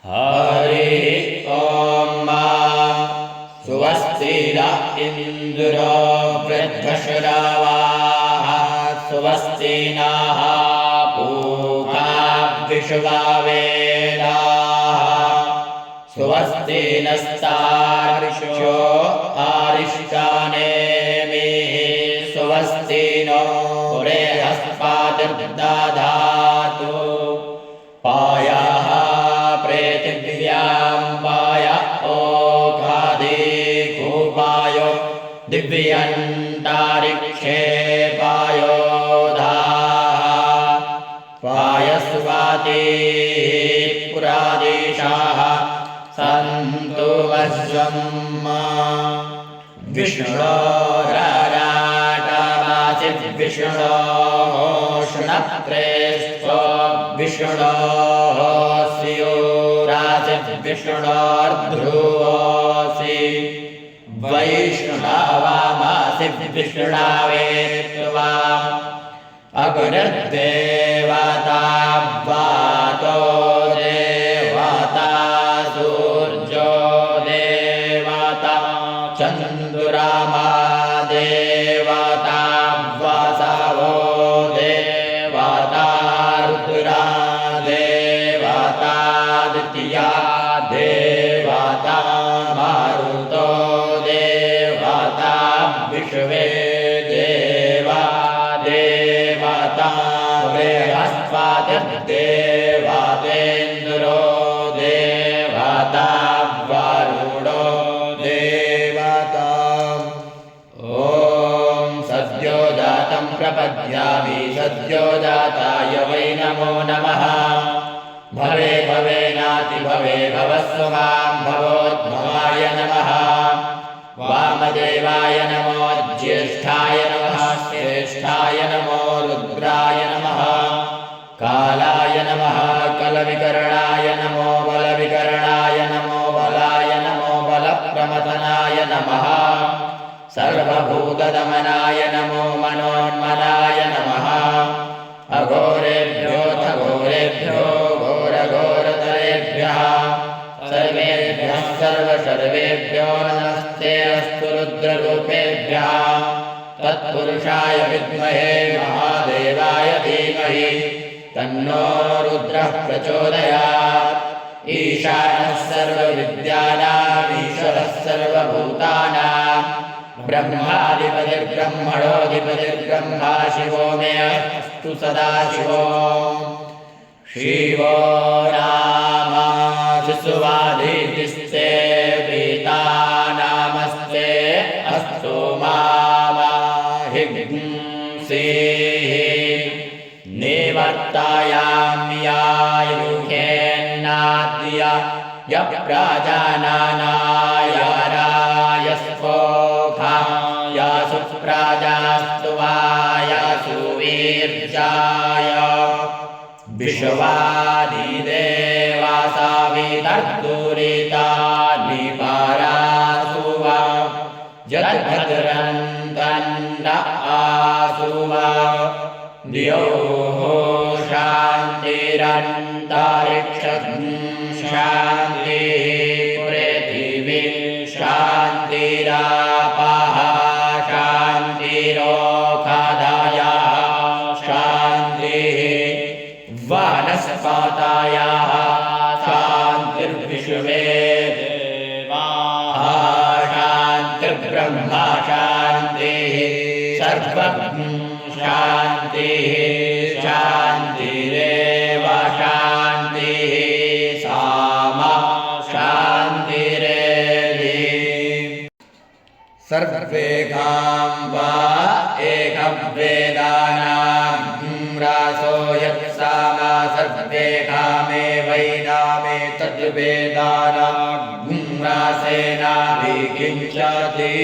हरि ॐ स्वस्ति न इन्द्रो वृद्धश्रवाः स्वस्ति नः पूषा विश्ववेदाः स्वस्ति नस्तार्क्ष्यो अरिष्टानेमिः स्वस्ति नो बृहस्पतिर्दधातु पायः पृथिव्यां पाय ओखादिकूपायो दिव्यन्तरिक्षे पायोधाः पायस्वातिः पुरादिशाः सन्तु वश्वम् विष्णोराराटवासि विष्णोष्णप्रेष्ठो विष्णोः स्योरासि विष्णोर्ध्रुवोऽसि वैष्णवामासि विष्णवे त्वा अग्निर्देवता वातो देवता सूर्यो देवता चन्द्रमा देवता वसवो देवता रुद्रा देवता द्वितीया देवता मारुतो देवता विश्वे देवा देवता बृहस्पतिर्देवतेन्द्रो देवता वरुणो देवता ॐ सद्यो जातं प्रपद्यामि सद्यो जाताय वै नमो नमः भवे भवेनाति भवे भवस्व मां भवोद्भवाय नमः वामदेवाय नमो ज्येष्ठाय नमः श्रेष्ठाय नमो रुद्राय नमः कालाय नमः कलविकरणाय नमो बलविकरणाय नमो बलाय नमो बलप्रमथनाय नमः सर्वभूतदमनाय नमो मनोन्मनाय नमः अघोरेभ्योऽथ घोरेभ्यो घोरघोरतरेभ्यः सर्वेभ्यः सर्वसर्वेभ्यो नमस्ते अस्तु रुद्ररूपेभ्यः तत्पुरुषाय विद्महे महादेवाय धीमहि तन्नो रुद्रः प्रचोदयात् ईशानः सर्वविद्यानाम् ईश्वरः सर्वभूतानां ब्रह्माधिपतिर्ब्रह्मणोऽधिपतिर्ब्रह्मा शिवो मे अस्तु सदाशिवो शिवो नाम शिशुवाधितिस्ते पीता नामस्ते अस्तु मामाहिंसीः निवर्तायाम्यायुखेन्नाद्य यप्राजानानाय यासु प्राजास्तु वायासु वीर्याय विश्वादिदेवासा वितर्दुरितानि पारासु वा जगद्भद्रन्तन्न आसु वा द्योः शान्तिरन्तरिक्षं शान्तिः पृथिवी शान्तिरापः शान्तिरोखादयः शान्तिः वनस्पतयः शान्तिर्विश्वे देवाः शान्तिर्ब्रह्म शान्तिः सर्वं शान्तिः शान्तिरेव शान्तिः सामा शान्तिरेधि सर्वेकां वा एकं वेदानां रासो यत्सामा सर्वे कामे वैनामे तद्वेदानां रासेनाभिकिञ्चति